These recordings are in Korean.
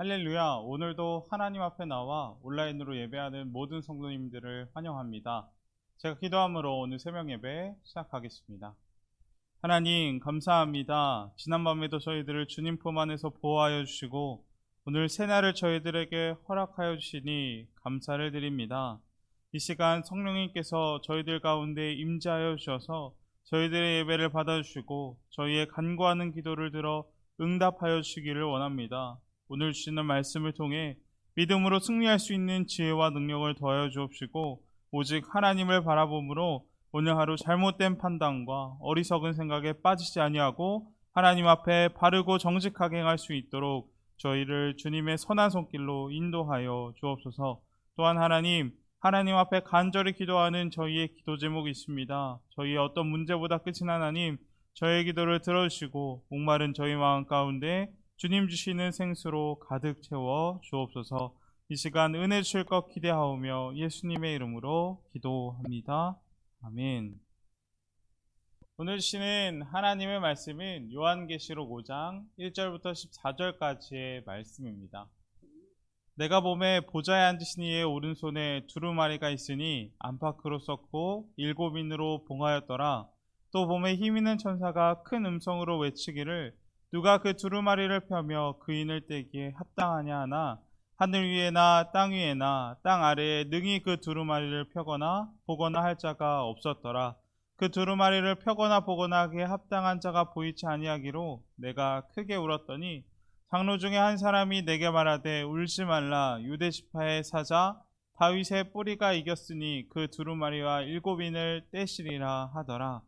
할렐루야. 오늘도 하나님 앞에 나와 온라인으로 예배하는 모든 성도님들을 환영합니다. 제가 기도함으로 오늘 새벽 예배 시작하겠습니다. 하나님 감사합니다. 지난밤에도 저희들을 주님 품 안에서 보호하여 주시고 오늘 새날을 저희들에게 허락하여 주시니 감사를 드립니다. 이 시간 성령님께서 저희들 가운데 임재하여 주셔서 저희들의 예배를 받아주시고 저희의 간구하는 기도를 들어 응답하여 주시기를 원합니다. 오늘 주시는 말씀을 통해 믿음으로 승리할 수 있는 지혜와 능력을 더하여 주옵시고 오직 하나님을 바라봄으로 오늘 하루 잘못된 판단과 어리석은 생각에 빠지지 아니하고 하나님 앞에 바르고 정직하게 행할 수 있도록 저희를 주님의 선한 손길로 인도하여 주옵소서. 또한 하나님 앞에 간절히 기도하는 저희의 기도 제목이 있습니다. 저희의 어떤 문제보다 크신 하나님, 저희의 기도를 들어주시고 목마른 저희 마음 가운데 주님 주시는 생수로 가득 채워 주옵소서. 이 시간 은혜 주실 것 기대하오며 예수님의 이름으로 기도합니다. 아멘. 오늘 주시는 하나님의 말씀은 요한계시록 5장 1절부터 14절까지의 말씀입니다. 내가 봄에 보좌에 앉으신 이의 오른손에 두루마리가 있으니 안팎으로 썼고 7인으로 봉하였더라. 또 봄에 힘있는 천사가 큰 음성으로 외치기를 누가 그 두루마리를 펴며 그 인을 떼기에 합당하냐 하나 하늘 위에나 땅 위에나 땅 아래에 능히 그 두루마리를 펴거나 보거나 할 자가 없었더라. 그 두루마리를 펴거나 보거나 하기에 합당한 자가 보이지 아니하기로 내가 크게 울었더니 장로 중에 한 사람이 내게 말하되 울지 말라. 유대 지파의 사자 다윗의 뿌리가 이겼으니 그 두루마리와 7인을 떼시리라 하더라.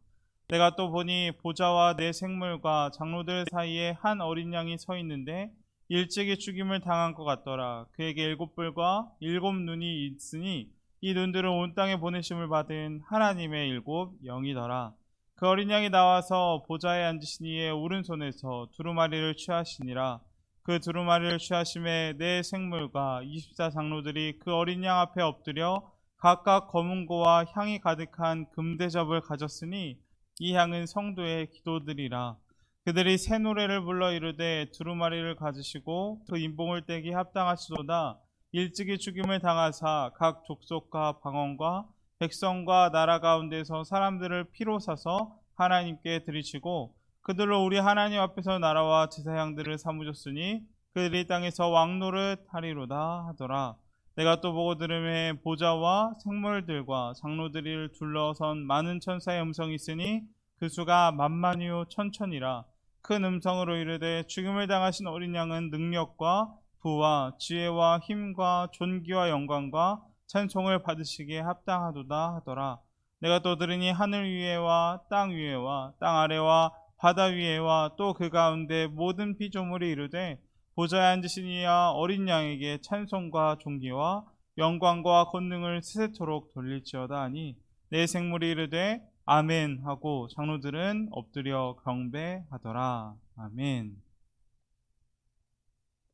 내가 또 보니 보좌와 내 생물과 장로들 사이에 한 어린 양이 서 있는데 일찍이 죽임을 당한 것 같더라. 그에게 7뿔과 7눈이 있으니 이 눈들은 온 땅에 보내심을 받은 하나님의 7영이더라. 그 어린 양이 나와서 보좌에 앉으신 이의 오른손에서 두루마리를 취하시니라. 그 두루마리를 취하심에 내 생물과 24장로들이 그 어린 양 앞에 엎드려 각각 검은고와 향이 가득한 금대접을 가졌으니 이 향은 성도의 기도들이라. 그들이 새 노래를 불러 이르되 두루마리를 가지시고 그 인봉을 떼기 합당하시도다. 일찍이 죽임을 당하사 각 족속과 방언과 백성과 나라 가운데서 사람들을 피로 사서 하나님께 드리시고 그들로 우리 하나님 앞에서 나라와 제사장들을 삼으셨으니 그들이 땅에서 왕노릇 하리로다 하더라. 내가 또 보고 들음에 보좌와 생물들과 장로들을 둘러선 많은 천사의 음성이 있으니 그 수가 만만이요 천천이라. 큰 음성으로 이르되 죽임을 당하신 어린 양은 능력과 부와 지혜와 힘과 존귀와 영광과 찬송을 받으시기에 합당하도다 하더라. 내가 또 들으니 하늘 위에와 땅 위에와 땅 아래와 바다 위에와 또 그 가운데 모든 피조물이 이르되 보좌에 앉으신 이와 어린 양에게 찬송과 존귀와 영광과 권능을 세세토록 돌릴지어다 하니 내 생물이 이르되 아멘 하고 장로들은 엎드려 경배하더라. 아멘.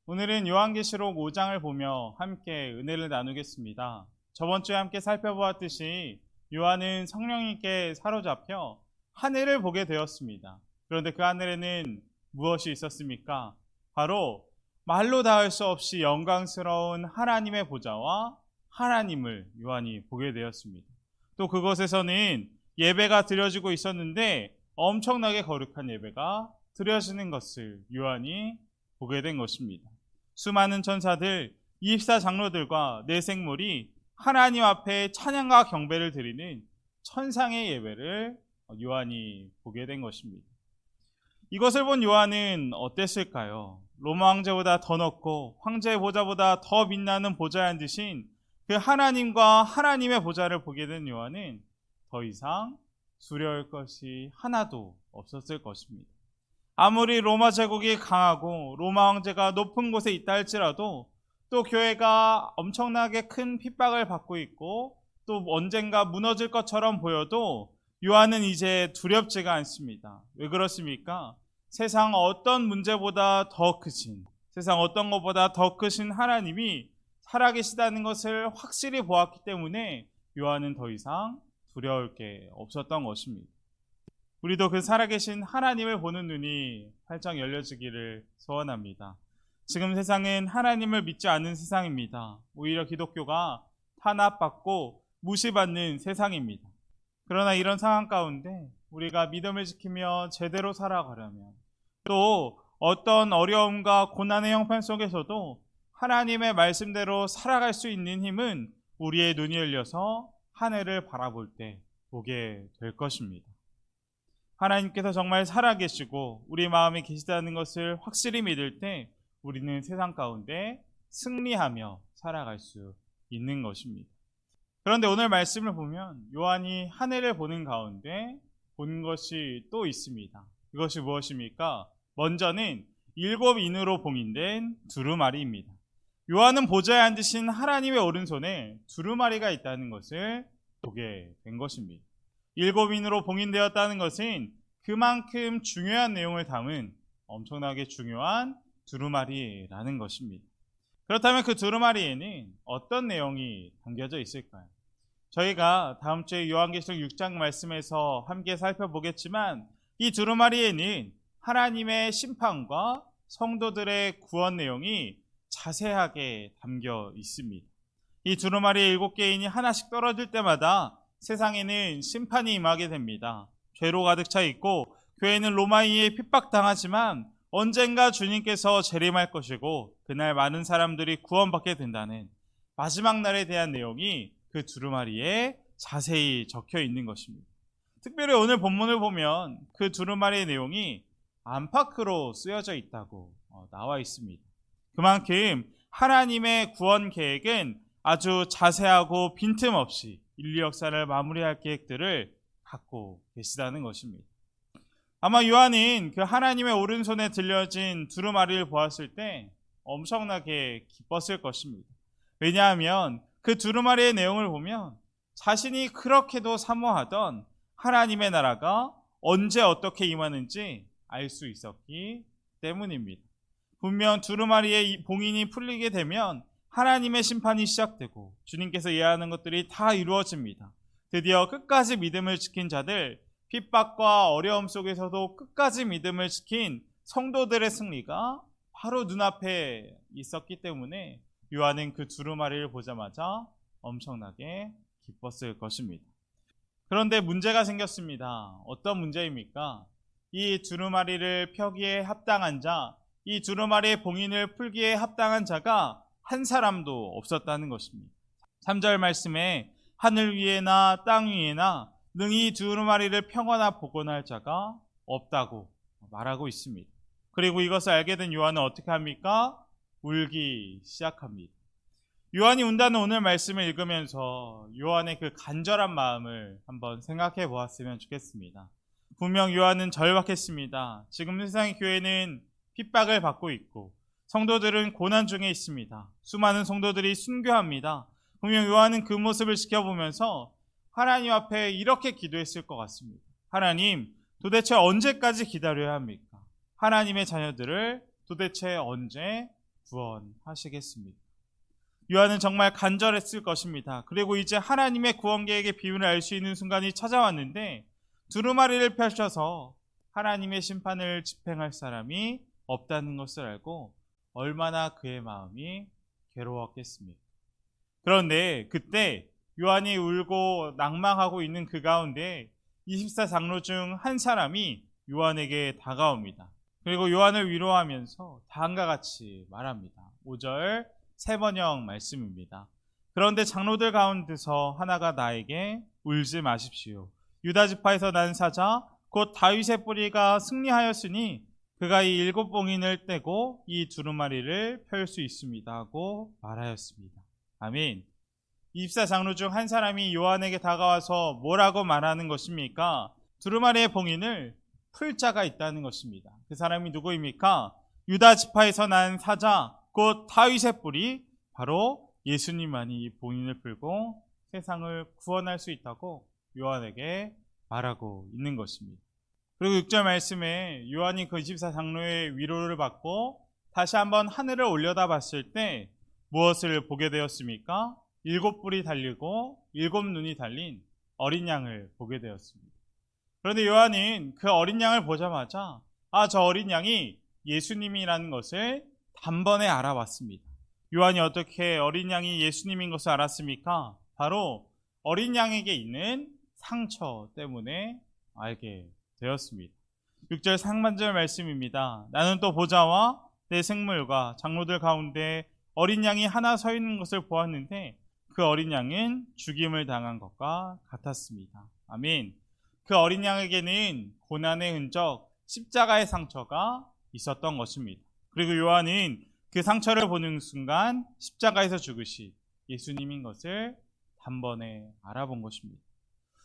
오늘은 요한계시록 5장을 보며 함께 은혜를 나누겠습니다. 저번 주에 함께 살펴보았듯이 요한은 성령님께 사로잡혀 하늘을 보게 되었습니다. 그런데 그 하늘에는 무엇이 있었습니까? 바로 말로 닿을 수 없이 영광스러운 하나님의 보좌와 하나님을 요한이 보게 되었습니다. 또 그곳에서는 예배가 드려지고 있었는데 엄청나게 거룩한 예배가 드려지는 것을 요한이 보게 된 것입니다. 수많은 천사들, 24장로들과 내 생물이 하나님 앞에 찬양과 경배를 드리는 천상의 예배를 요한이 보게 된 것입니다. 이것을 본 요한은 어땠을까요? 로마 황제보다 더 높고 황제의 보좌보다 더 빛나는 보좌에 앉으신 그 하나님과 하나님의 보좌를 보게 된 요한은 더 이상 두려울 것이 하나도 없었을 것입니다. 아무리 로마 제국이 강하고 로마 황제가 높은 곳에 있다 할지라도 또 교회가 엄청나게 큰 핍박을 받고 있고 또 언젠가 무너질 것처럼 보여도 요한은 이제 두렵지가 않습니다. 왜 그렇습니까? 세상 어떤 문제보다 더 크신, 세상 어떤 것보다 더 크신 하나님이 살아계시다는 것을 확실히 보았기 때문에 요한은 더 이상 두려울 게 없었던 것입니다. 우리도 그 살아계신 하나님을 보는 눈이 활짝 열려지기를 소원합니다. 지금 세상은 하나님을 믿지 않는 세상입니다. 오히려 기독교가 탄압받고 무시받는 세상입니다. 그러나 이런 상황 가운데 우리가 믿음을 지키며 제대로 살아가려면, 또 어떤 어려움과 고난의 형편 속에서도 하나님의 말씀대로 살아갈 수 있는 힘은 우리의 눈이 열려서 하늘을 바라볼 때 보게 될 것입니다. 하나님께서 정말 살아계시고 우리 마음에 계시다는 것을 확실히 믿을 때 우리는 세상 가운데 승리하며 살아갈 수 있는 것입니다. 그런데 오늘 말씀을 보면 요한이 하늘을 보는 가운데 본 것이 또 있습니다. 그것이 무엇입니까? 먼저는 7인으로 봉인된 두루마리입니다. 요한은 보좌에 앉으신 하나님의 오른손에 두루마리가 있다는 것을 보게 된 것입니다. 7인으로 봉인되었다는 것은 그만큼 중요한 내용을 담은 엄청나게 중요한 두루마리라는 것입니다. 그렇다면 그 두루마리에는 어떤 내용이 담겨져 있을까요? 저희가 다음 주에 요한계시록 6장 말씀에서 함께 살펴보겠지만, 이 두루마리에는 하나님의 심판과 성도들의 구원 내용이 자세하게 담겨 있습니다. 이 두루마리의 7개의 인이 하나씩 떨어질 때마다 세상에는 심판이 임하게 됩니다. 죄로 가득 차 있고 교회는 로마인에 핍박당하지만 언젠가 주님께서 재림할 것이고 그날 많은 사람들이 구원받게 된다는 마지막 날에 대한 내용이 그 두루마리에 자세히 적혀 있는 것입니다. 특별히 오늘 본문을 보면 그 두루마리의 내용이 안팎으로 쓰여져 있다고 나와 있습니다. 그만큼 하나님의 구원 계획은 아주 자세하고 빈틈없이 인류 역사를 마무리할 계획들을 갖고 계시다는 것입니다. 아마 요한은 그 하나님의 오른손에 들려진 두루마리를 보았을 때 엄청나게 기뻤을 것입니다. 왜냐하면 그 두루마리의 내용을 보면 자신이 그렇게도 사모하던 하나님의 나라가 언제 어떻게 임하는지 알 수 있었기 때문입니다. 분명 두루마리의 봉인이 풀리게 되면 하나님의 심판이 시작되고 주님께서 예하는 것들이 다 이루어집니다. 드디어 끝까지 믿음을 지킨 자들, 핍박과 어려움 속에서도 끝까지 믿음을 지킨 성도들의 승리가 바로 눈앞에 있었기 때문에 요한은 그 두루마리를 보자마자 엄청나게 기뻤을 것입니다. 그런데 문제가 생겼습니다. 어떤 문제입니까? 이 두루마리를 펴기에 합당한 자, 이 두루마리의 봉인을 풀기에 합당한 자가 한 사람도 없었다는 것입니다. 3절 말씀에 하늘 위에나 땅 위에나 능히 두루마리를 펴거나 복원할 자가 없다고 말하고 있습니다. 그리고 이것을 알게 된 요한은 어떻게 합니까? 울기 시작합니다. 요한이 운다는 오늘 말씀을 읽으면서 요한의 그 간절한 마음을 한번 생각해 보았으면 좋겠습니다. 분명 요한은 절박했습니다. 지금 세상의 교회는 핍박을 받고 있고 성도들은 고난 중에 있습니다. 수많은 성도들이 순교합니다. 분명 요한은 그 모습을 지켜보면서 하나님 앞에 이렇게 기도했을 것 같습니다. 하나님, 도대체 언제까지 기다려야 합니까? 하나님의 자녀들을 도대체 언제 구원하시겠습니까? 요한은 정말 간절했을 것입니다. 그리고 이제 하나님의 구원 계획의 비밀을 알 수 있는 순간이 찾아왔는데 두루마리를 펼쳐서 하나님의 심판을 집행할 사람이 없다는 것을 알고 얼마나 그의 마음이 괴로웠겠습니까? 그런데 그때 요한이 울고 낭망하고 있는 그 가운데 24장로 중 한 사람이 요한에게 다가옵니다. 그리고 요한을 위로하면서 다음과 같이 말합니다. 5절 세 번역 말씀입니다. 그런데 장로들 가운데서 하나가 나에게 울지 마십시오. 유다 지파에서 난 사자 곧 다윗의 뿌리가 승리하였으니 그가 이 7봉인을 떼고 이 두루마리를 펼 수 있습니다 하고 말하였습니다. 아멘. 24장로 중 한 사람이 요한에게 다가와서 뭐라고 말하는 것입니까? 두루마리의 봉인을 풀 자가 있다는 것입니다. 그 사람이 누구입니까? 유다 지파에서 난 사자 곧 다윗의 뿌리, 바로 예수님만이 이 봉인을 풀고 세상을 구원할 수 있다고 요한에게 말하고 있는 것입니다. 그리고 6절 말씀에 요한이 그 24장로의 위로를 받고 다시 한번 하늘을 올려다 봤을 때 무엇을 보게 되었습니까? 7뿔이 달리고 7눈이 달린 어린 양을 보게 되었습니다. 그런데 요한은 그 어린 양을 보자마자 저 어린 양이 예수님이라는 것을 단번에 알아봤습니다. 요한이 어떻게 어린 양이 예수님인 것을 알았습니까? 바로 어린 양에게 있는 상처 때문에 알게 되었습니다. 6절 상반절 말씀입니다. 나는 또 보좌와 내 생물과 장로들 가운데 어린 양이 하나 서 있는 것을 보았는데 그 어린 양은 죽임을 당한 것과 같았습니다. 아멘. 그 어린 양에게는 고난의 흔적, 십자가의 상처가 있었던 것입니다. 그리고 요한은 그 상처를 보는 순간 십자가에서 죽으신 예수님인 것을 단번에 알아본 것입니다.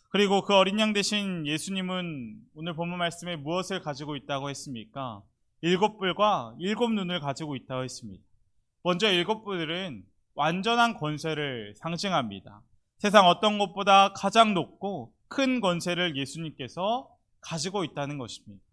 그리고 그 어린 양 대신 예수님은 오늘 본문 말씀에 무엇을 가지고 있다고 했습니까? 7뿔과 7눈을 가지고 있다고 했습니다. 먼저 7뿔은 완전한 권세를 상징합니다. 세상 어떤 것보다 가장 높고 큰 권세를 예수님께서 가지고 있다는 것입니다.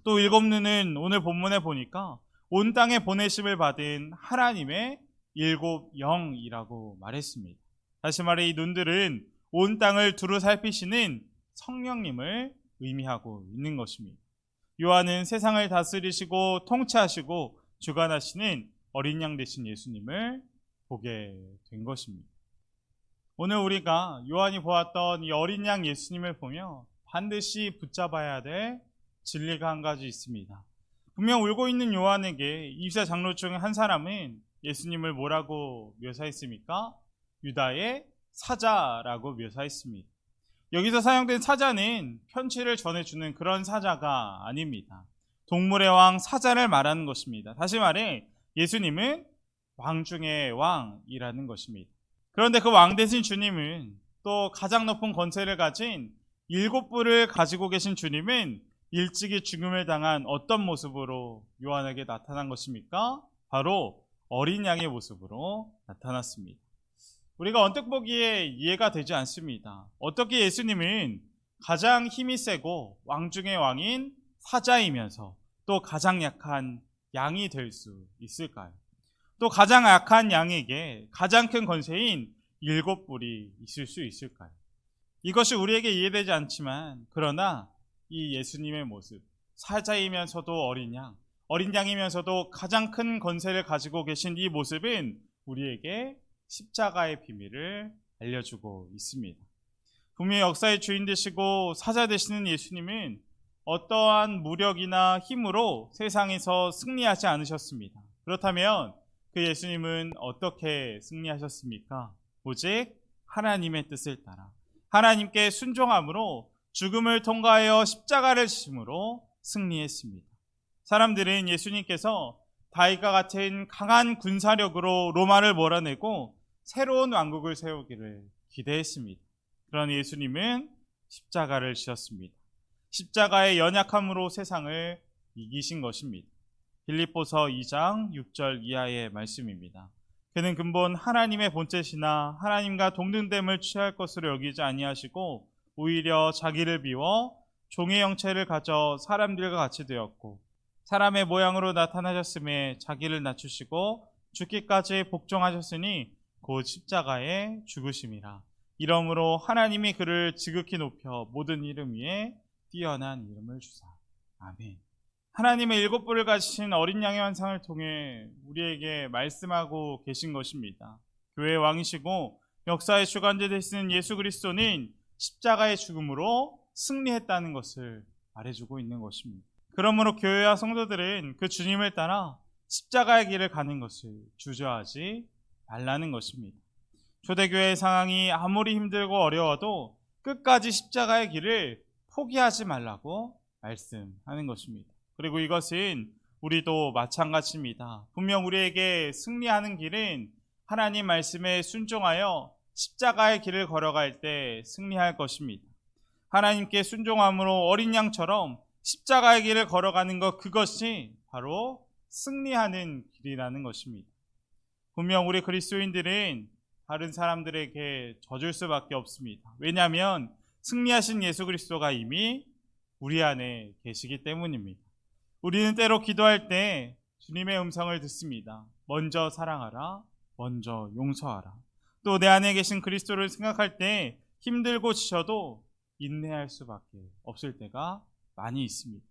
또 7눈은 오늘 본문에 보니까 온 땅에 보내심을 받은 하나님의 7영이라고 말했습니다. 다시 말해 이 눈들은 온 땅을 두루 살피시는 성령님을 의미하고 있는 것입니다. 요한은 세상을 다스리시고 통치하시고 주관하시는 어린 양 되신 예수님을 보게 된 것입니다. 오늘 우리가 요한이 보았던 이 어린 양 예수님을 보며 반드시 붙잡아야 될 진리가 한 가지 있습니다. 분명 울고 있는 요한에게 24 장로 중 한 사람은 예수님을 뭐라고 묘사했습니까? 유다의 사자라고 묘사했습니다. 여기서 사용된 사자는 편지를 전해주는 그런 사자가 아닙니다. 동물의 왕 사자를 말하는 것입니다. 다시 말해 예수님은 왕 중의 왕이라는 것입니다. 그런데 그 왕 대신 주님은 또 가장 높은 권세를 가진 7뿔을 가지고 계신 주님은 일찍이 죽음을 당한 어떤 모습으로 요한에게 나타난 것입니까? 바로 어린 양의 모습으로 나타났습니다. 우리가 언뜻 보기에 이해가 되지 않습니다. 어떻게 예수님은 가장 힘이 세고 왕 중의 왕인 사자이면서 또 가장 약한 양이 될 수 있을까요? 또 가장 약한 양에게 가장 큰 권세인 7뿔이 있을 수 있을까요? 이것이 우리에게 이해되지 않지만 그러나 이 예수님의 모습, 사자이면서도 어린 양이면서도 가장 큰 권세를 가지고 계신 이 모습은 우리에게 십자가의 비밀을 알려주고 있습니다. 분명히 역사의 주인 되시고 사자 되시는 예수님은 어떠한 무력이나 힘으로 세상에서 승리하지 않으셨습니다. 그렇다면 그 예수님은 어떻게 승리하셨습니까? 오직 하나님의 뜻을 따라 하나님께 순종함으로 죽음을 통과하여 십자가를 지심으로 승리했습니다. 사람들은 예수님께서 다윗과 같은 강한 군사력으로 로마를 몰아내고 새로운 왕국을 세우기를 기대했습니다. 그런 예수님은 십자가를 지셨습니다. 십자가의 연약함으로 세상을 이기신 것입니다. 빌립보서 2장 6절 이하의 말씀입니다. 그는 근본 하나님의 본체시나 하나님과 동등됨을 취할 것으로 여기지 아니하시고 오히려 자기를 비워 종의 형체를 가져 사람들과 같이 되었고 사람의 모양으로 나타나셨음에 자기를 낮추시고 죽기까지 복종하셨으니 곧 십자가에 죽으심이라. 이러므로 하나님이 그를 지극히 높여 모든 이름 위에 뛰어난 이름을 주사. 아멘. 하나님의 7뿔을 가지신 어린 양의 환상을 통해 우리에게 말씀하고 계신 것입니다. 교회의 왕이시고 역사의 주관자 되시는 예수 그리스도는 십자가의 죽음으로 승리했다는 것을 말해주고 있는 것입니다. 그러므로 교회와 성도들은 그 주님을 따라 십자가의 길을 가는 것을 주저하지 말라는 것입니다. 초대교회의 상황이 아무리 힘들고 어려워도 끝까지 십자가의 길을 포기하지 말라고 말씀하는 것입니다. 그리고 이것은 우리도 마찬가지입니다. 분명 우리에게 승리하는 길은 하나님 말씀에 순종하여 십자가의 길을 걸어갈 때 승리할 것입니다. 하나님께 순종함으로 어린 양처럼 십자가의 길을 걸어가는 것, 그것이 바로 승리하는 길이라는 것입니다. 분명 우리 그리스도인들은 다른 사람들에게 져줄 수밖에 없습니다. 왜냐하면 승리하신 예수 그리스도가 이미 우리 안에 계시기 때문입니다. 우리는 때로 기도할 때 주님의 음성을 듣습니다. 먼저 사랑하라, 먼저 용서하라. 또 내 안에 계신 그리스도를 생각할 때 힘들고 지쳐도 인내할 수밖에 없을 때가 많이 있습니다.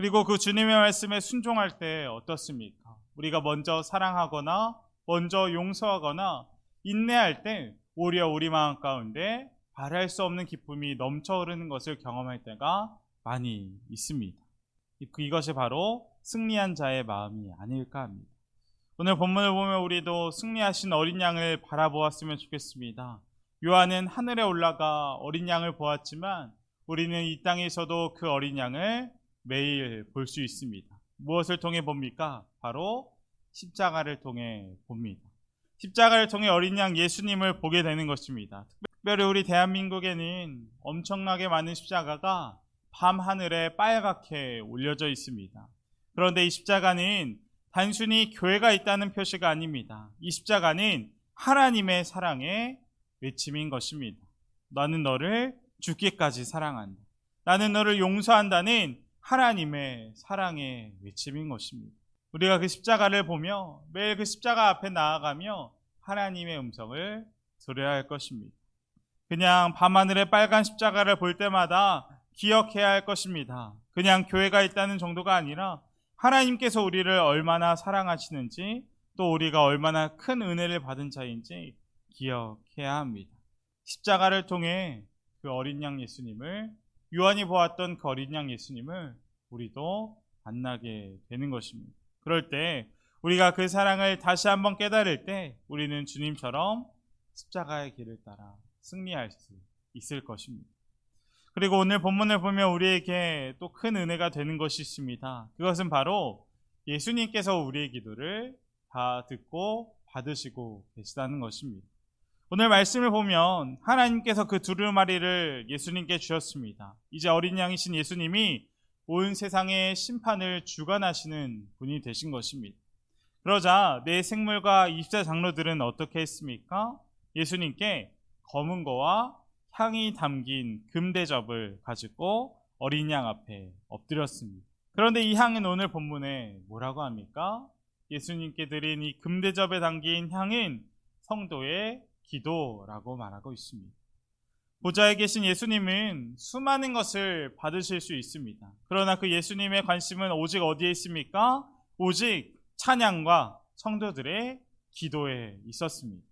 그리고 그 주님의 말씀에 순종할 때 어떻습니까? 우리가 먼저 사랑하거나 먼저 용서하거나 인내할 때 오히려 우리 마음 가운데 바랄 수 없는 기쁨이 넘쳐 흐르는 것을 경험할 때가 많이 있습니다. 이것이 바로 승리한 자의 마음이 아닐까 합니다. 오늘 본문을 보면 우리도 승리하신 어린 양을 바라보았으면 좋겠습니다. 요한은 하늘에 올라가 어린 양을 보았지만 우리는 이 땅에서도 그 어린 양을 매일 볼 수 있습니다. 무엇을 통해 봅니까? 바로 십자가를 통해 봅니다. 십자가를 통해 어린 양 예수님을 보게 되는 것입니다. 특별히 우리 대한민국에는 엄청나게 많은 십자가가 밤하늘에 빨갛게 올려져 있습니다. 그런데 이 십자가는 단순히 교회가 있다는 표시가 아닙니다. 이 십자가는 하나님의 사랑의 외침인 것입니다. 나는 너를 죽기까지 사랑한다. 나는 너를 용서한다는 하나님의 사랑의 외침인 것입니다. 우리가 그 십자가를 보며 매일 그 십자가 앞에 나아가며 하나님의 음성을 들어야 할 것입니다. 그냥 밤하늘의 빨간 십자가를 볼 때마다 기억해야 할 것입니다. 그냥 교회가 있다는 정도가 아니라 하나님께서 우리를 얼마나 사랑하시는지 또 우리가 얼마나 큰 은혜를 받은 자인지 기억해야 합니다. 십자가를 통해 그 어린 양 예수님을, 요한이 보았던 그 어린 양 예수님을 우리도 만나게 되는 것입니다. 그럴 때 우리가 그 사랑을 다시 한번 깨달을 때 우리는 주님처럼 십자가의 길을 따라 승리할 수 있을 것입니다. 그리고 오늘 본문을 보면 우리에게 또 큰 은혜가 되는 것이 있습니다. 그것은 바로 예수님께서 우리의 기도를 다 듣고 받으시고 계시다는 것입니다. 오늘 말씀을 보면 하나님께서 그 두루마리를 예수님께 주셨습니다. 이제 어린 양이신 예수님이 온 세상의 심판을 주관하시는 분이 되신 것입니다. 그러자 내 생물과 20세 장로들은 어떻게 했습니까? 예수님께 검은 거와 향이 담긴 금대접을 가지고 어린 양 앞에 엎드렸습니다. 그런데 이 향은 오늘 본문에 뭐라고 합니까? 예수님께 드린 이 금대접에 담긴 향은 성도의 기도라고 말하고 있습니다. 보좌에 계신 예수님은 수많은 것을 받으실 수 있습니다. 그러나 그 예수님의 관심은 오직 어디에 있습니까? 오직 찬양과 성도들의 기도에 있었습니다.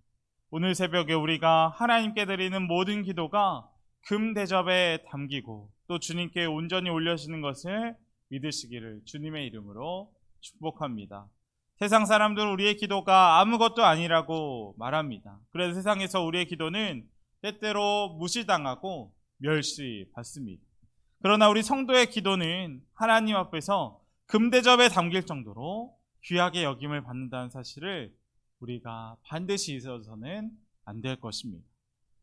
오늘 새벽에 우리가 하나님께 드리는 모든 기도가 금대접에 담기고 또 주님께 온전히 올려지는 것을 믿으시기를 주님의 이름으로 축복합니다. 세상 사람들은 우리의 기도가 아무것도 아니라고 말합니다. 그래서 세상에서 우리의 기도는 때때로 무시당하고 멸시받습니다. 그러나 우리 성도의 기도는 하나님 앞에서 금대접에 담길 정도로 귀하게 여김을 받는다는 사실을 우리가 반드시 잊어서는 안 될 것입니다.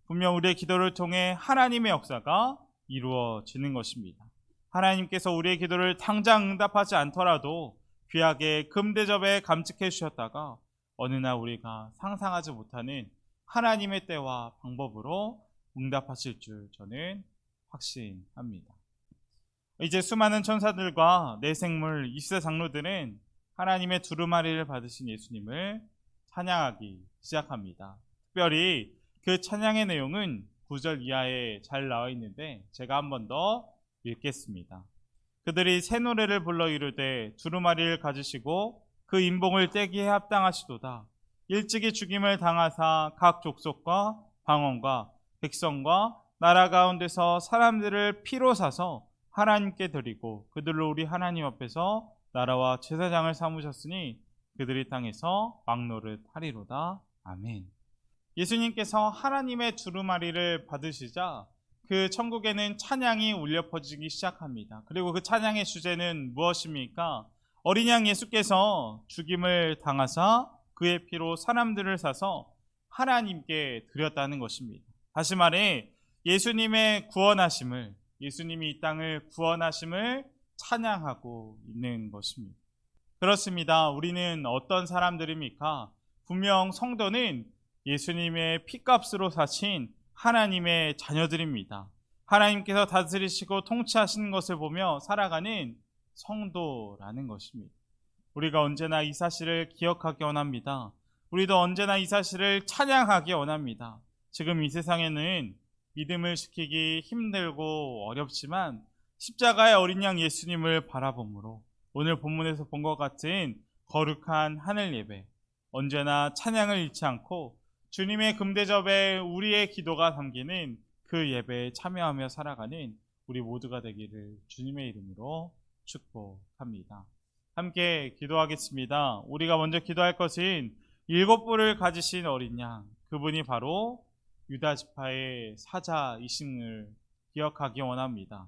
분명 우리의 기도를 통해 하나님의 역사가 이루어지는 것입니다. 하나님께서 우리의 기도를 당장 응답하지 않더라도 귀하게 금대접에 감축해 주셨다가 어느 날 우리가 상상하지 못하는 하나님의 때와 방법으로 응답하실 줄 저는 확신합니다. 이제 수많은 천사들과 내 생물 20세 장로들은 하나님의 두루마리를 받으신 예수님을 찬양하기 시작합니다. 특별히 그 찬양의 내용은 9절 이하에 잘 나와 있는데 제가 한 번 더 읽겠습니다. 그들이 새 노래를 불러 이르되 두루마리를 가지시고 그 인봉을 떼기에 합당하시도다. 일찍이 죽임을 당하사 각 족속과 방언과 백성과 나라 가운데서 사람들을 피로 사서 하나님께 드리고 그들로 우리 하나님 앞에서 나라와 제사장을 삼으셨으니 그들이 땅에서 막노릇 하리로다. 아멘. 예수님께서 하나님의 두루마리를 받으시자 그 천국에는 찬양이 울려 퍼지기 시작합니다. 그리고 그 찬양의 주제는 무엇입니까? 어린 양 예수께서 죽임을 당하사 그의 피로 사람들을 사서 하나님께 드렸다는 것입니다. 다시 말해 예수님의 구원하심을, 예수님이 이 땅을 구원하심을 찬양하고 있는 것입니다. 그렇습니다. 우리는 어떤 사람들입니까? 분명 성도는 예수님의 피값으로 사신 하나님의 자녀들입니다. 하나님께서 다스리시고 통치하시는 것을 보며 살아가는 성도라는 것입니다. 우리가 언제나 이 사실을 기억하기 원합니다. 우리도 언제나 이 사실을 찬양하기 원합니다. 지금 이 세상에는 믿음을 지키기 힘들고 어렵지만 십자가의 어린 양 예수님을 바라보므로 오늘 본문에서 본 것 같은 거룩한 하늘 예배, 언제나 찬양을 잃지 않고 주님의 금대접에 우리의 기도가 담기는 그 예배에 참여하며 살아가는 우리 모두가 되기를 주님의 이름으로 축복합니다. 함께 기도하겠습니다. 우리가 먼저 기도할 것은 7뿔을 가지신 어린 양, 그분이 바로 유다 지파의 사자이심을 기억하기 원합니다.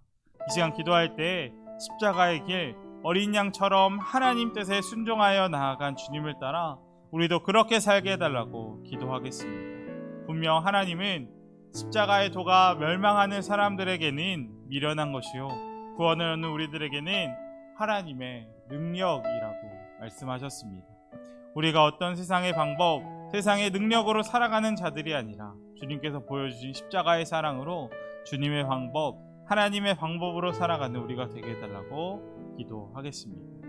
이 시간 기도할 때 십자가의 길, 어린 양처럼 하나님 뜻에 순종하여 나아간 주님을 따라 우리도 그렇게 살게 해달라고 기도하겠습니다. 분명 하나님은 십자가의 도가 멸망하는 사람들에게는 미련한 것이요, 구원을 얻는 우리들에게는 하나님의 능력이라고 말씀하셨습니다. 우리가 어떤 세상의 방법, 세상의 능력으로 살아가는 자들이 아니라 주님께서 보여주신 십자가의 사랑으로 주님의 방법, 하나님의 방법으로 살아가는 우리가 되게 해달라고 기도하겠습니다.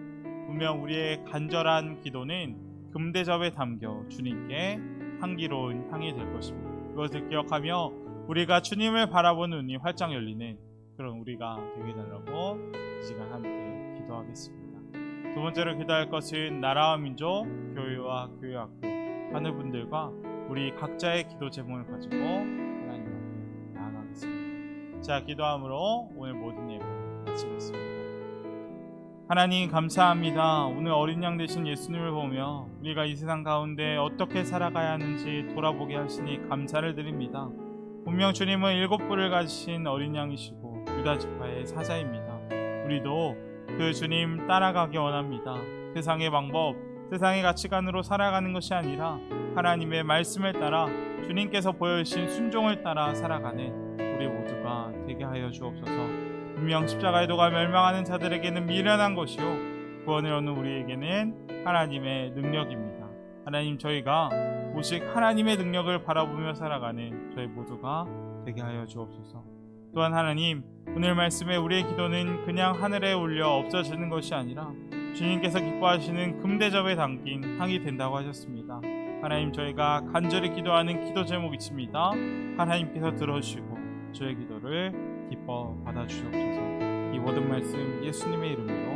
분명 우리의 간절한 기도는 금대접에 담겨 주님께 향기로운 향이 될 것입니다. 그것을 기억하며 우리가 주님을 바라보는 눈이 활짝 열리는 그런 우리가 되게 해달라고 이 시간 함께 기도하겠습니다. 두 번째로 기도할 것은 나라와 민족, 교회와 교회학교 하늘분들과 우리 각자의 기도 제목을 가지고 하나님 앞에 나아가겠습니다. 자, 기도함으로 오늘 모든 예배 마치겠습니다. 하나님 감사합니다. 오늘 어린 양 되신 예수님을 보며 우리가 이 세상 가운데 어떻게 살아가야 하는지 돌아보게 하시니 감사를 드립니다. 분명 주님은 7뿔을 가지신 어린 양이시고 유다 지파의 사자입니다. 우리도 그 주님 따라가기 원합니다. 세상의 방법, 세상의 가치관으로 살아가는 것이 아니라 하나님의 말씀을 따라 주님께서 보여주신 순종을 따라 살아가는 우리 모두가 되게 하여 주옵소서. 분명 십자가의 도가 멸망하는 자들에게는 미련한 것이요, 구원을 얻는 우리에게는 하나님의 능력입니다. 하나님, 저희가 오직 하나님의 능력을 바라보며 살아가는 저희 모두가 되게 하여 주옵소서. 또한 하나님, 오늘 말씀에 우리의 기도는 그냥 하늘에 올려 없어지는 것이 아니라 주님께서 기뻐하시는 금대접에 담긴 향이 된다고 하셨습니다. 하나님, 저희가 간절히 기도하는 기도 제목이 있습니다. 하나님께서 들어주시고 저의 기도를 기뻐 받아주시옵소서. 이 모든 말씀 예수님의 이름으로